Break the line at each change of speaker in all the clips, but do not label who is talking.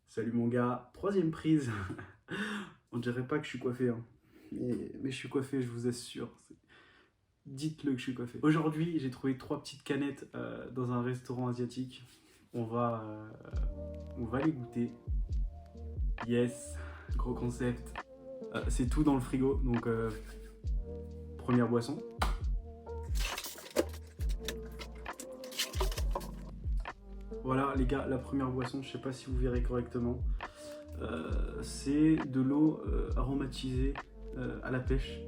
Salut mon gars, troisième prise. On dirait pas que je suis coiffé, hein. Mais je suis coiffé, je vous assure. Dites-le que je suis coiffé. Aujourd'hui, j'ai trouvé 3 petites canettes dans un restaurant asiatique. On va, euh, on va les goûter. Yes, gros concept. C'est tout dans le frigo, donc première boisson. Voilà les gars, la première boisson, je sais pas si vous verrez correctement. C'est de l'eau aromatisée à la pêche.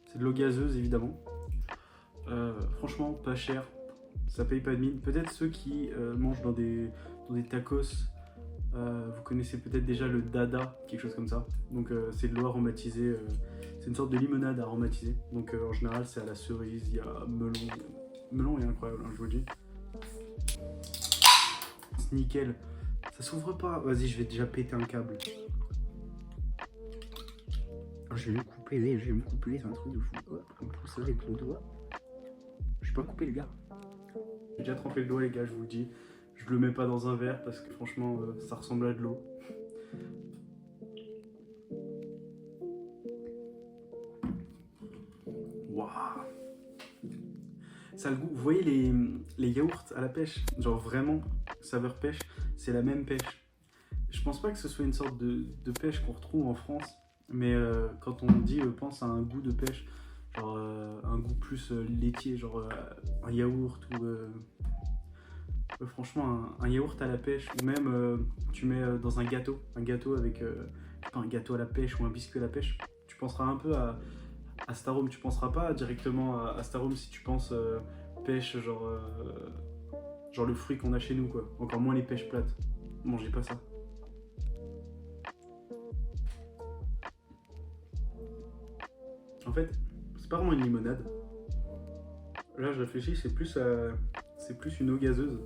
C'est de l'eau gazeuse évidemment. Franchement, pas cher. Ça paye pas de mine. Peut-être ceux qui mangent dans des tacos, vous connaissez peut-être déjà le dada, quelque chose comme ça. Donc c'est de l'eau aromatisée. C'est une sorte de limonade aromatisée. Donc en général, c'est à la cerise, il y a melon. Melon est incroyable, hein, je vous le dis. C'est nickel. Ça s'ouvre pas. Vas-y, je vais déjà péter un câble. Je vais me couper, c'est un truc de fou. Comme ça avec le doigt. Je peux pas couper le gars. J'ai déjà trempé le doigt les gars, je vous le dis. Je le mets pas dans un verre parce que franchement ça ressemble à de l'eau. Waouh. Ça a le goût. Vous voyez les yaourts à la pêche, genre vraiment saveur pêche, c'est la même pêche. Je pense pas que ce soit une sorte de pêche qu'on retrouve en France, mais quand on dit pense à un goût de pêche, genre un goût plus laitier, genre un yaourt ou franchement un yaourt à la pêche, ou même tu mets dans un gâteau avec un gâteau à la pêche ou un biscuit à la pêche, tu penseras un peu à cet arôme, tu penseras pas directement à cet arôme si tu penses pêche, genre le fruit qu'on a chez nous, quoi. Encore moins les pêches plates. Mangez pas ça. En fait, c'est pas vraiment une limonade. Là, je réfléchis, c'est plus une eau gazeuse.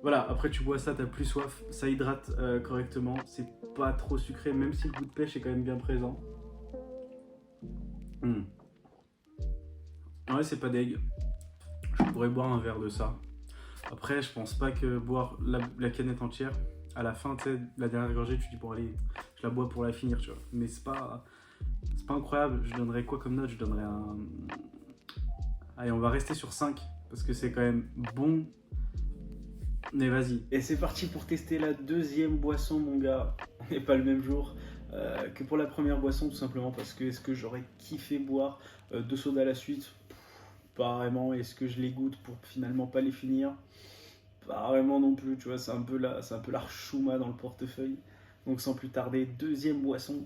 Voilà, après tu bois ça, t'as plus soif, ça hydrate correctement, c'est pas trop sucré, même si le goût de pêche est quand même bien présent. Ouais, c'est pas dégueu. Je pourrais boire un verre de ça. Après, je pense pas que boire la canette entière, à la fin, tu sais, la dernière gorgée, tu dis bon, allez, je la bois pour la finir, tu vois. Mais c'est pas incroyable. Je donnerais quoi comme note? Je donnerais un. Allez, on va rester sur 5 parce que c'est quand même bon. Mais vas-y. Et c'est parti pour tester la deuxième boisson, mon gars. On n'est pas le même jour que pour la première boisson, tout simplement parce que est-ce que j'aurais kiffé boire 2 sodas à la suite? Pas vraiment. Est-ce que je les goûte pour finalement pas les finir? Pas vraiment non plus, tu vois, c'est un peu la chouma dans le portefeuille. Donc sans plus tarder, deuxième boisson.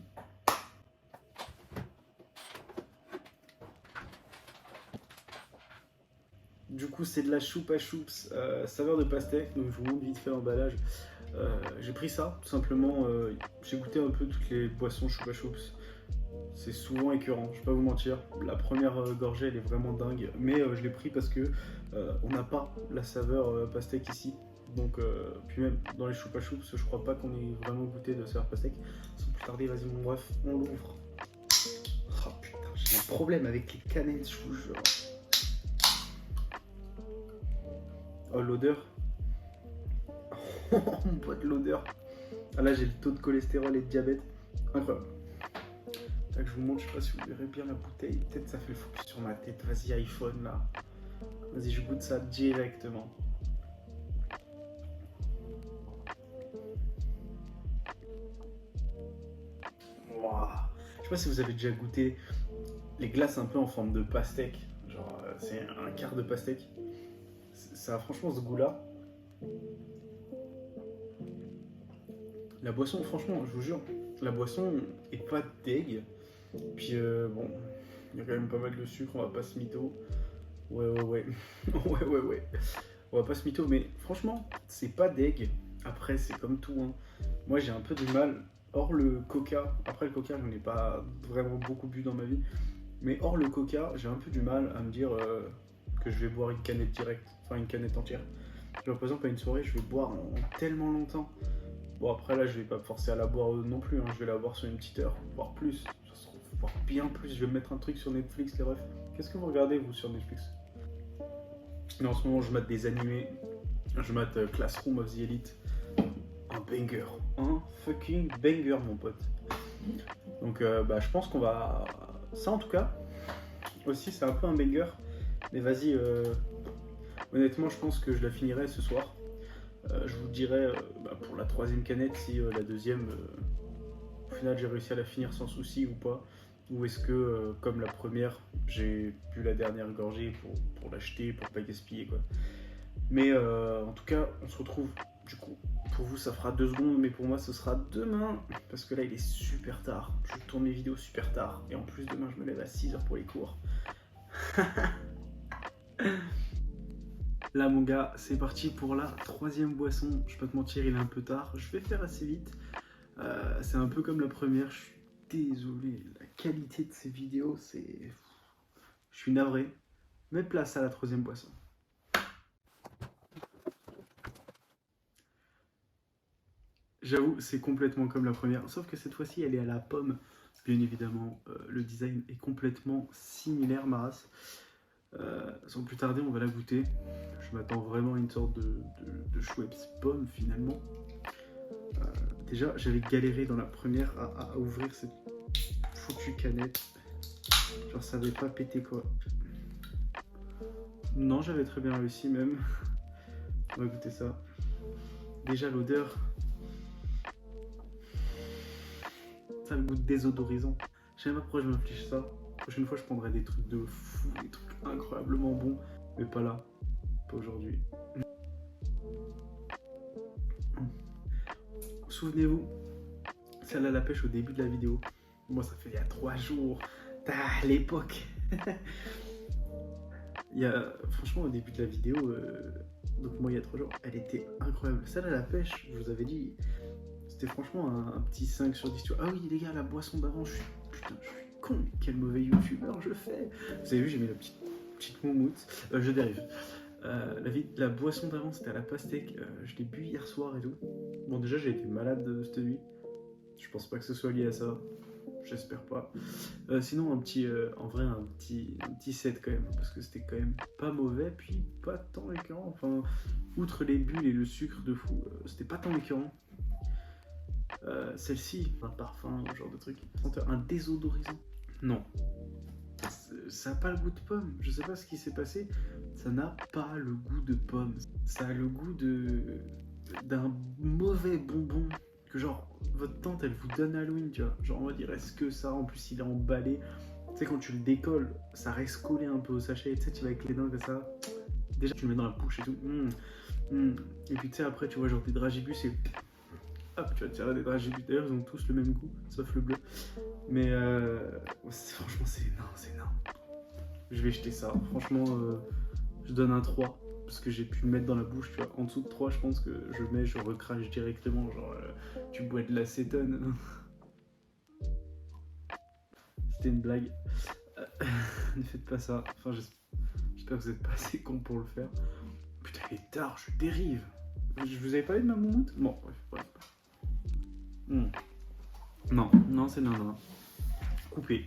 Du coup, c'est de la choupa choups saveur de pastèque. Donc je vous montre vite fait l'emballage. J'ai pris ça, tout simplement. J'ai goûté un peu toutes les boissons choupa choups. C'est souvent écœurant, je vais pas vous mentir. La première gorgée, elle est vraiment dingue. Mais je l'ai pris parce que on n'a pas la saveur pastèque ici. Donc, puis même dans les choupa choups, je crois pas qu'on ait vraiment goûté de saveur pastèque. Sans plus tarder, vas-y, mon bref, on l'ouvre. Oh putain, j'ai un problème avec les canettes, je vous jure. Oh, l'odeur. Oh, mon pote, l'odeur. Ah là, j'ai le taux de cholestérol et de diabète. Incroyable. Là, que je vous montre, je sais pas si vous verrez bien la bouteille. Peut-être ça fait le focus sur ma tête. Vas-y, iPhone, là. Vas-y, je goûte ça directement. Wow. Je sais pas si vous avez déjà goûté les glaces un peu en forme de pastèque. Genre, c'est un quart de pastèque. Ça a franchement ce goût-là. La boisson, franchement, je vous jure, la boisson est pas deg. Puis bon, il y a quand même pas mal de sucre, on va pas se mytho. Ouais. ouais. On va pas se mytho, mais franchement, c'est pas deg. Après, c'est comme tout, hein. Moi, j'ai un peu du mal. Hors le coca, après le coca, j'en ai pas vraiment beaucoup bu dans ma vie. Mais hors le coca, j'ai un peu du mal à me dire que je vais boire une canette directe, enfin une canette entière. Genre, par exemple, à une soirée, je vais boire en tellement longtemps. Bon, après là, je vais pas me forcer à la boire non plus, hein. Je vais la boire sur une petite heure, voire plus. Voire bien plus. Je vais me mettre un truc sur Netflix, les refs. Qu'est-ce que vous regardez, vous, sur Netflix? Mais en ce moment, je mate des animés. Je mate Classroom of the Elite. un banger. Un fucking banger, mon pote. Donc je pense qu'on va... Ça en tout cas, aussi c'est un peu un banger. Mais vas-y, honnêtement je pense que je la finirai ce soir. Je vous dirai pour la 3e canette si la 2e, au final j'ai réussi à la finir sans souci ou pas. Ou est-ce que, comme la première, j'ai bu la dernière gorgée pour l'acheter, pour pas gaspiller quoi. Mais en tout cas, on se retrouve du coup. Pour vous, ça fera 2 secondes, mais pour moi, ce sera demain. Parce que là, il est super tard. Je tourne mes vidéos super tard. Et en plus, demain, je me lève à 6h pour les cours. Là, mon gars, c'est parti pour la 3e boisson. Je vais pas te mentir, il est un peu tard. Je vais faire assez vite. C'est un peu comme la première. Je suis désolé. La qualité de ces vidéos, c'est... Je suis navré. Mais place à la 3e boisson. J'avoue, c'est complètement comme la première, sauf que cette fois-ci, elle est à la pomme. Bien évidemment, le design est complètement similaire, ma race. Sans plus tarder, on va la goûter. Je m'attends vraiment à une sorte de Schweppes pomme, finalement. Déjà, j'avais galéré dans la première à ouvrir cette foutue canette. Genre, ça avait pas pété, quoi. Non, j'avais très bien réussi, même. On va goûter ça. Déjà, l'odeur... Ça a le goût désodorisant. Je sais pas pourquoi je m'inflige ça. La prochaine fois, je prendrai des trucs de fou, des trucs incroyablement bons. Mais pas là. Pas aujourd'hui. Souvenez-vous, celle à la pêche au début de la vidéo. Moi, ça fait il y a 3 jours. À l'époque. Franchement, au début de la vidéo, donc moi, il y a 3 jours, elle était incroyable. Celle à la pêche, je vous avais dit... C'était franchement un petit 5 sur 10. Ah oui, les gars, la boisson d'avant, putain, je suis con. Quel mauvais youtubeur je fais. Vous avez vu, j'ai mis la petite moumoute. Je dérive. La boisson d'avant, c'était à la pastèque. Je l'ai bu hier soir et tout. Bon, déjà, j'ai été malade cette nuit. Je pense pas que ce soit lié à ça. J'espère pas. Sinon, en vrai, un petit 7 quand même. Parce que c'était quand même pas mauvais, puis pas tant écœurant. Enfin, outre les bulles et le sucre de fou, c'était pas tant écœurant. Celle-ci, un parfum, ce genre de truc, un désodorisant. Non, ça n'a pas le goût de pomme. Je sais pas ce qui s'est passé. Ça n'a pas le goût de pomme. Ça a le goût d'un mauvais bonbon que genre votre tante elle vous donne à Halloween, tu vois. Genre on va dire est-ce que ça, en plus il est emballé. Tu sais quand tu le décolles, ça reste collé un peu au sachet. Tu sais tu vas avec les dents comme ça. Déjà tu le mets dans la bouche et tout. Et puis tu sais après tu vois genre des dragibus et hop, tu vas tirer des dragibus. D'ailleurs, ils ont tous le même goût, sauf le bleu. Mais franchement, c'est énorme. Je vais jeter ça. Franchement, je donne un 3. Parce que j'ai pu le mettre dans la bouche, tu vois. En dessous de 3, je pense que je recrache directement. Genre, tu bois de l'acétone. C'était une blague. Ne faites pas ça. Enfin, j'espère que vous n'êtes pas assez con pour le faire. Putain, il est tard, je dérive. Je vous avais parlé de ma moumoute? Bon, bref. Non, c'est non. Coupez.